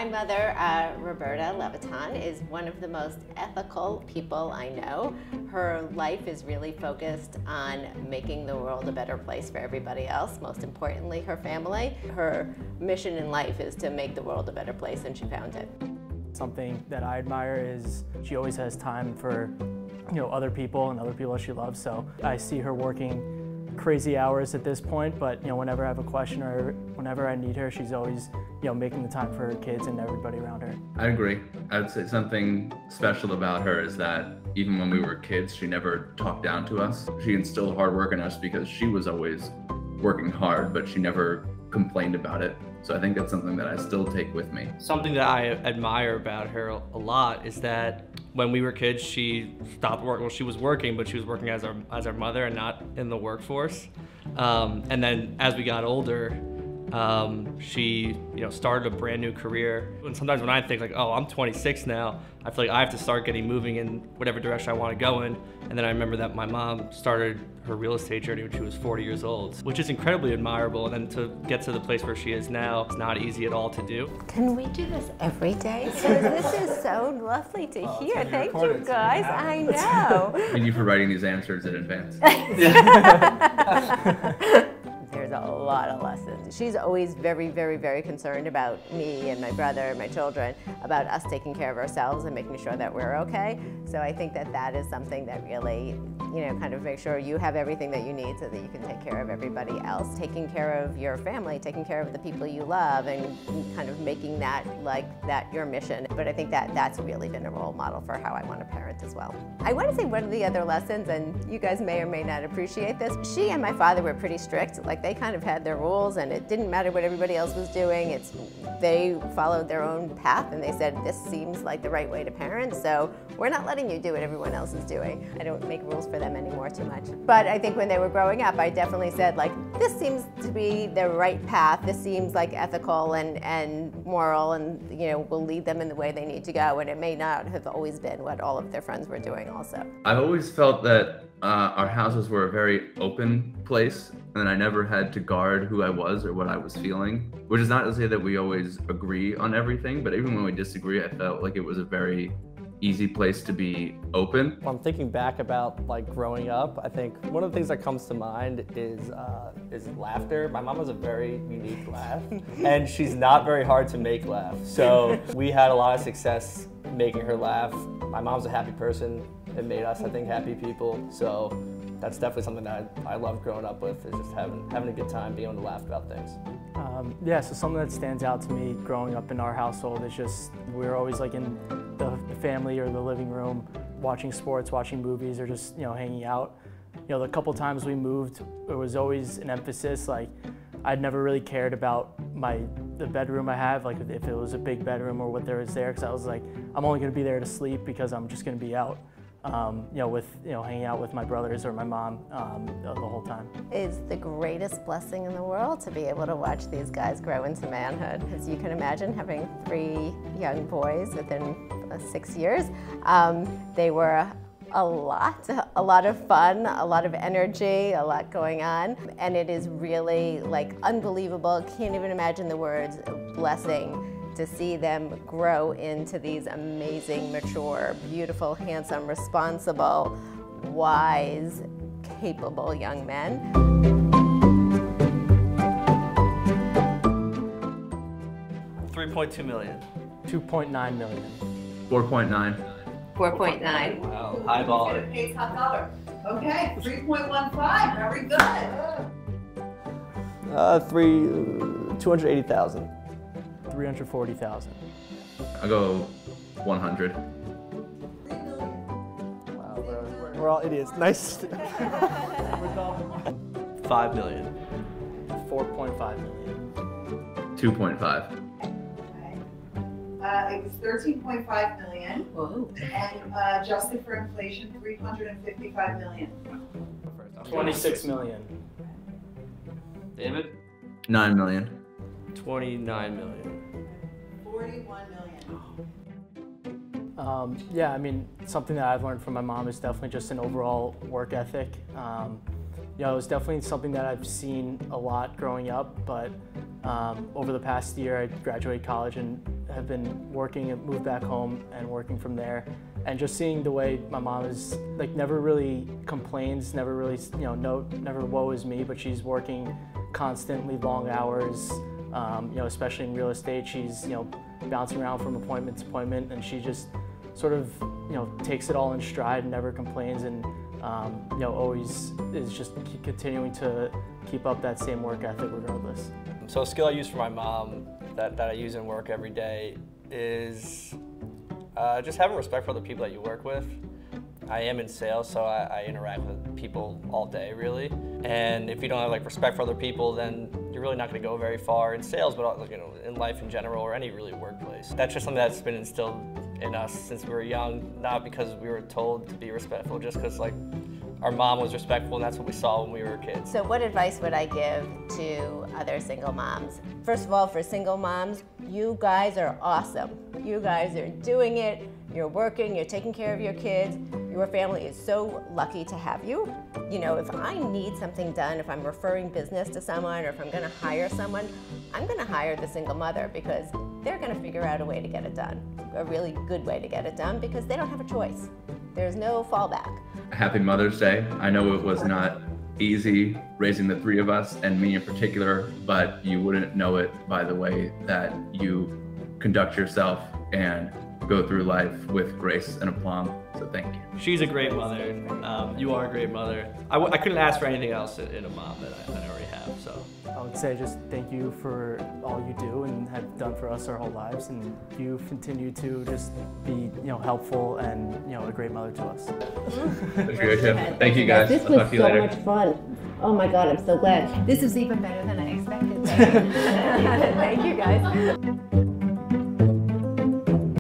My mother, Roberta Levitan, is one of the most ethical people I know. Her life is really focused on making the world a better place for everybody else, most importantly her family. Her mission in life is to make the world a better place, and she found it. Something that I admire is she always has time for other people and other people she loves. So I see her working crazy hours at this point, but whenever I have a question or whenever I need her, she's always making the time for her kids and everybody around her. I agree. I would say something special about her is that even when we were kids, she never talked down to us. She instilled hard work in us because she was always working hard, but she never complained about it. So I think that's something that I still take with me. Something that I admire about her a lot is that when we were kids, she stopped work. Well, she was working, but she was working as our mother and not in the workforce. And then as we got older, she started a brand new career. And sometimes when I think like, oh, I'm 26 now, I feel like I have to start getting moving in whatever direction I want to go in. And then I remember that my mom started her real estate journey when she was 40 years old, which is incredibly admirable. And then to get to the place where she is now, it's not easy at all to do. Can we do this every day? Because this is so lovely to hear. Thank you, guys. I know. Thank you for writing these answers in advance. There's a lot of lessons. She's always very, very, very concerned about me and my brother and my children, about us taking care of ourselves and making sure that we're okay. So I think that that is something that really, kind of make sure you have everything that you need so that you can take care of everybody else. Taking care of your family, taking care of the people you love, and kind of making that your mission. But I think that that's really been a role model for how I want to parent as well. I want to say one of the other lessons, and you guys may or may not appreciate this, she and my father were pretty strict. Like, they kind of had their rules, and it didn't matter what everybody else was doing. They followed their own path, and they said, this seems like the right way to parent, so we're not letting you do what everyone else is doing. I don't make rules for them anymore too much. But I think when they were growing up, I definitely said, like, this seems to be the right path. This seems like ethical and moral, and will lead them in the way they need to go. And it may not have always been what all of their friends were doing also. I've always felt that our houses were a very open place, and I never had to guard who I was or what I was feeling, which is not to say that we always agree on everything, but even when we disagree, I felt like it was a very easy place to be open. When I'm thinking back about growing up, I think one of the things that comes to mind is laughter. My mom has a very unique laugh, and she's not very hard to make laugh. So we had a lot of success making her laugh. My mom's a happy person. It made us, I think, happy people. So that's definitely something that I love growing up with, is just having a good time, being able to laugh about things. Yeah, so something that stands out to me growing up in our household is just we were always in the family or the living room watching sports, watching movies, or just hanging out. The couple times we moved, it was always an emphasis. I'd never really cared about the bedroom I have, if it was a big bedroom or what there was there, because I was like, I'm only going to be there to sleep because I'm just going to be out. Hanging out with my brothers or my mom the whole time. It's the greatest blessing in the world to be able to watch these guys grow into manhood. As you can imagine, having 3 young boys within 6 years, they were a lot of fun, a lot of energy, a lot going on, and it is really unbelievable. Can't even imagine the words blessing to see them grow into these amazing, mature, beautiful, handsome, responsible, wise, capable young men. $3.2 million. $2.9 million. 4.9. 4.9. Wow, high baller. Pays hot dollar. Okay, 3.15. Very good. 280,000. 340,000. I'll go 100. 3 million. Wow, we're all idiots. Nice. 5 million. 4.5 million. 2.5. Okay. It was 13.5 million. Whoa. And adjusted for inflation, 355 million. 26 million. David? 9 million. 29 million. 41 million. Yeah, I mean, something that I've learned from my mom is definitely just an overall work ethic. It's definitely something that I've seen a lot growing up, but over the past year, I graduated college and have been working and moved back home and working from there, and just seeing the way my mom is like never really complains, never really never woe is me, but she's working constantly long hours, especially in real estate. She's bouncing around from appointment to appointment, and she just sort of takes it all in stride and never complains, and always is just continuing to keep up that same work ethic regardless. So a skill I use for my mom that I use in work every day is just having respect for the people that you work with. I am in sales, so I interact with people all day, really. And if you don't have respect for other people, then you're really not going to go very far in sales, but in life in general, or any really workplace. That's just something that's been instilled in us since we were young, not because we were told to be respectful, just because our mom was respectful, and that's what we saw when we were kids. So what advice would I give to other single moms? First of all, for single moms, you guys are awesome. You guys are doing it, you're working, you're taking care of your kids. Your family is so lucky to have you. If I need something done, if I'm referring business to someone, or if I'm gonna hire someone, I'm gonna hire the single mother, because they're gonna figure out a way to get it done. A really good way to get it done, because they don't have a choice. There's no fallback. Happy Mother's Day. I know it was not easy raising the three of us, and me in particular, but you wouldn't know it by the way that you conduct yourself and go through life with grace and aplomb. So thank you. She's a great mother. You are a great mother. I couldn't ask for anything else in a mom that I already have. So I would say just thank you for all you do and have done for us our whole lives, and you continue to just be helpful and a great mother to us. Thank you guys. This I'll was talk to you so later. much fun. Oh my God, I'm so glad. This was even better than I expected. Thank you guys.